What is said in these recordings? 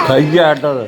கையை ஆட்டாத.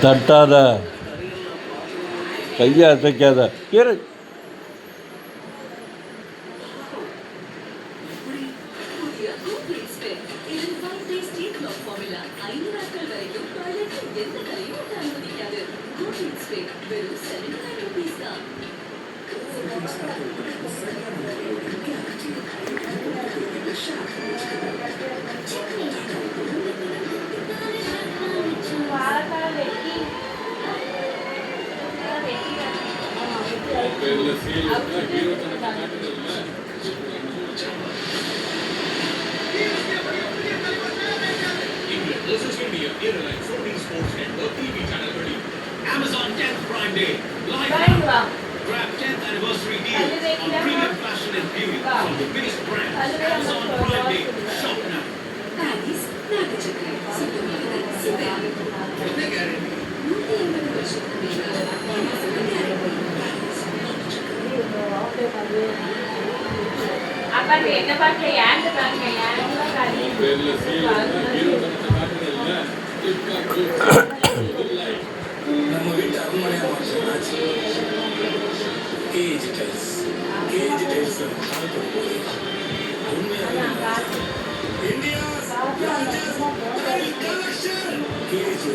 தட்டாத, கையை அசைக்காத. Amazon 10th Prime Day. Live now. Grab 10th anniversary deals on premium fashion and beauty from the biggest brands. Amazon Prime Day. Shop now. Paris, Nagachakra, Sukumara, Sibari. என்ன guarantee? 180 வருஷத்துக்கு மேலாக என்ன பாட்டு ஏன் பாருங்க நம்ம வீட்டு அரண்மனையா மாறிச்சு. KG tiles India's largest tile collection. KG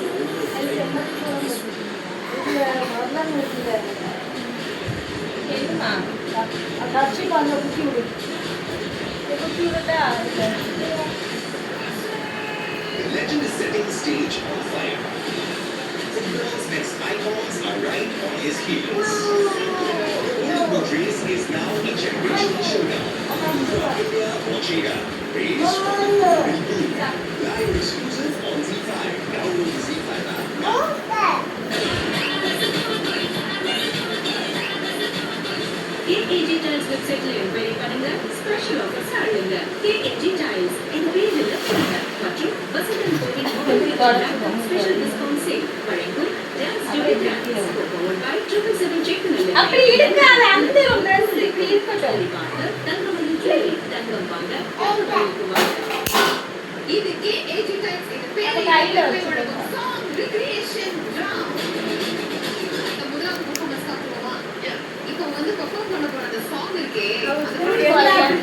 The legend is setting the stage on fire. The world's next icons are right on his heels. Hollywood Race is now a generational showdown. From India, Mochega, Race from the Boom. Live exclusive on Z5. Download the Z5 app now. Special discount sale வழங்கும் dance ஜோடி dance powered by 777 check அப்படி இருக்காது அந்த ஒரு dress இப்படி இருக்கட்டும் Thangamani jewellery தங்கம் வாங்க தங்கமணிக்கு வாங்க இது KAG டைம்ஸ் இது அது கையில வச்சுக்கணும். சாங் ரிக்ரியேஷன் ரவுண்ட் இந்த முதலாவது பெர்ஃபார்மன்ஸ் பார்ப்போமா இப்போ வந்து பெர்ஃபார்ம் பண்ண போற அந்த சாங் இருக்கே அப்படி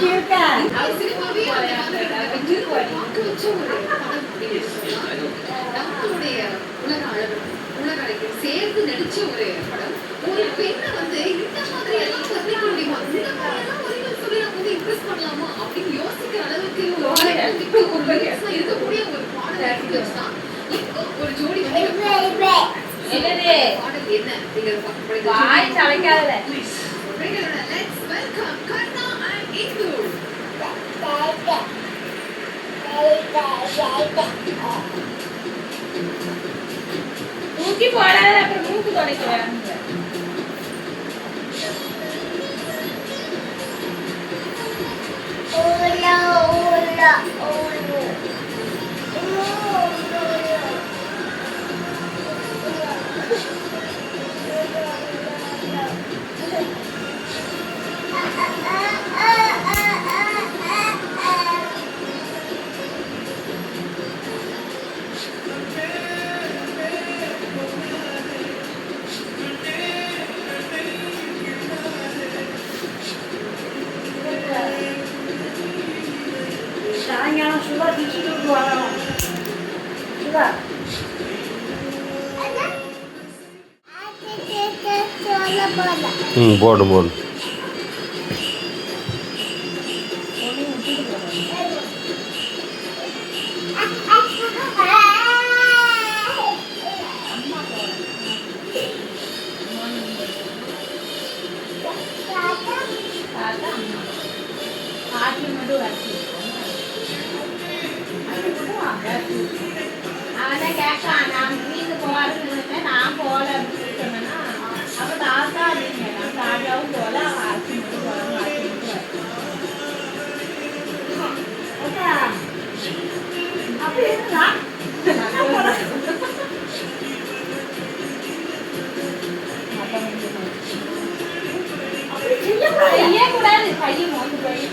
இருக்கா அது சினிமாவே அந்த மாதிரி பார்க்க வச்ச ஒரு படம் அப்படின்னு சொல்லலாம் நம்மளுடைய உலக அழகு சேர்த்து நடிச்ச ஒரு படம் ஒரு பெண்ணை வந்து இந்த மாதிரி எல்லாம் வர்ணிக்க முடியுமா இந்த மாதிரி எல்லாம் வரிகள் சொல்லி நம்ம வந்து இம்ப்ரெஸ் பண்ணலாமா அப்படின்னு யோசிக்கிற அளவுக்கு ஒரு லிரிக்ஸ்ல இருக்கக்கூடிய ஒரு பாடல் எடுத்து வச்சுதான் இப்போ ஒரு ஜோடி வந்து என்னது பாடல் என்ன அப்படிங்கறத பார்க்க வாய் சளைக்காதல லெட்ஸ் வெல்கம் கர்ணா அண்ட் இந்துல் தூக்கி போடாத அப்புறம் மூக்கு துடைக்க வராங்க சாயங்காலம் சுதா டிச்சுட்டு வரணும் சுதா போடும் போடும் பாட்டி மட்டும் வச்சு அவனை கேட்கான் நான் வீட்டு போகிறேன்னு நான் போகல அப்படின்னு சொன்னேன்னா அப்போ தாத்தா அப்படின்னு கேட்டான் தாத்தாவும் போகல அவன் ஆட்சி மட்டும் போகிறான் ஆட்சி மட்டும் அப்படி இருந்தா செய்யக்கூடாது கையை மோந்து போய்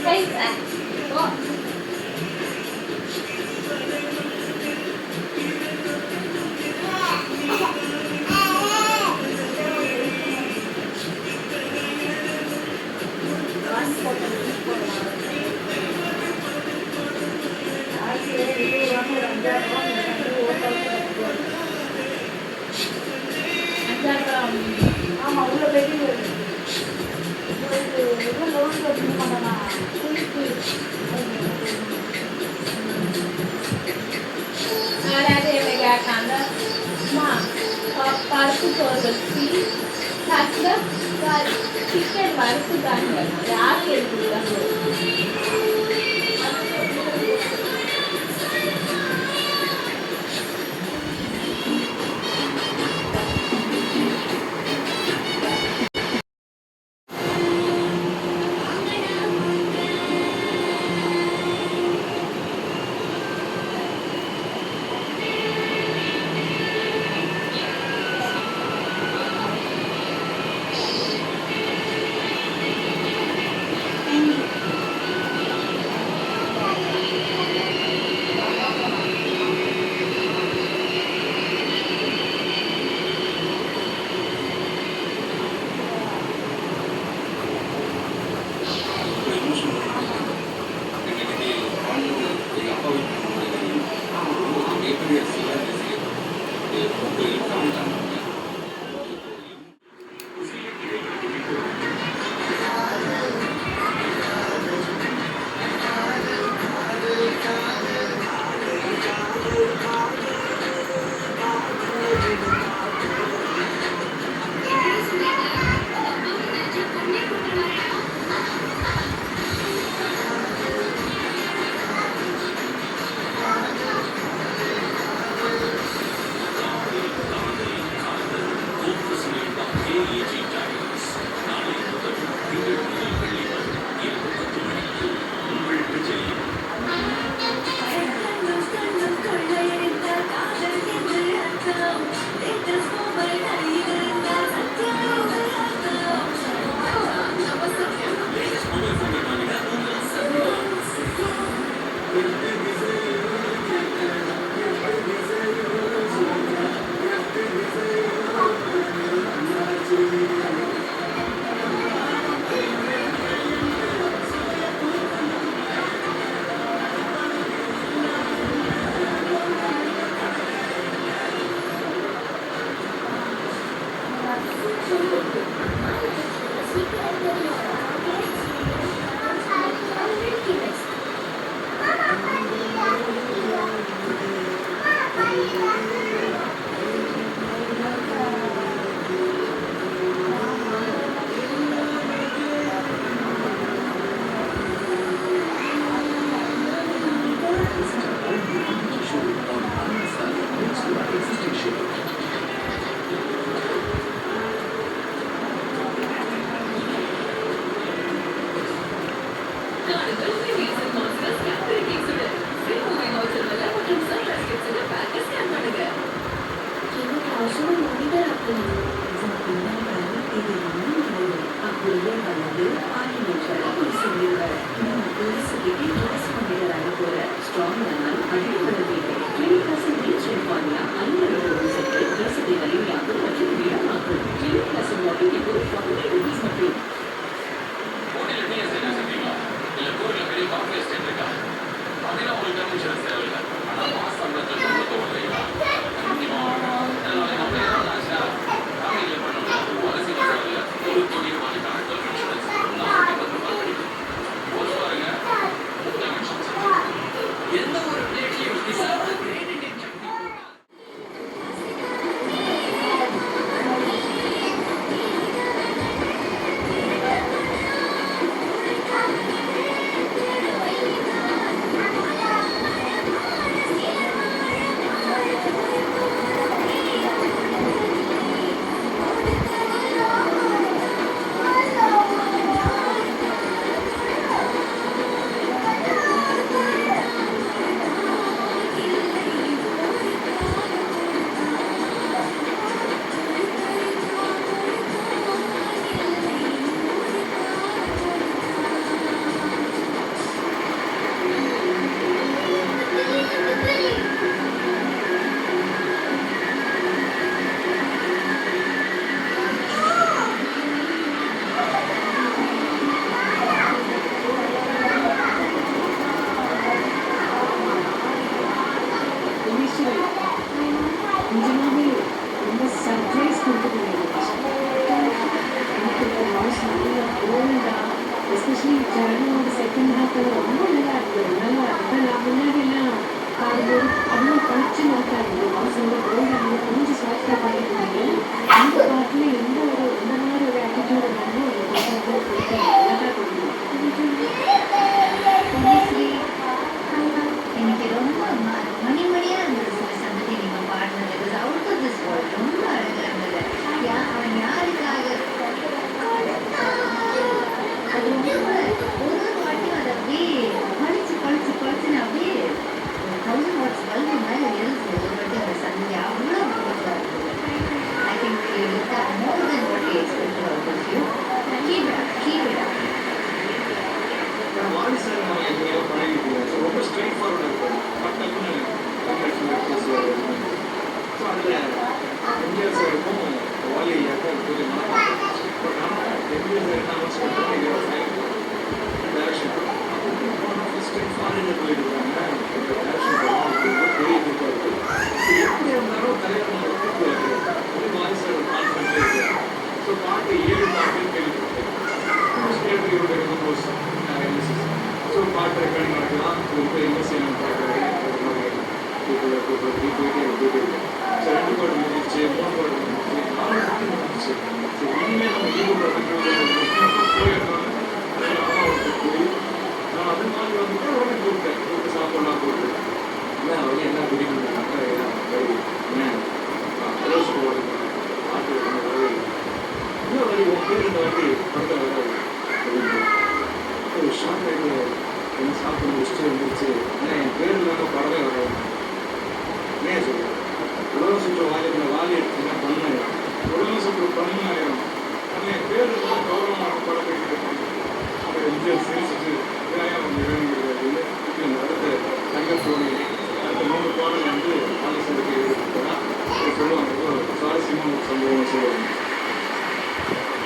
கை ஓ ஆமா உள்ள பெட்டி கேட்டாங்க பருப்பு சோறு வச்சு சிக்கன் வறுத்து தாங்க யாருக்கு எடுத்துருக்காங்க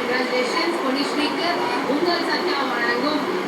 Congratulations, Konishrik. உங்கள் சத்யா வழங்கும்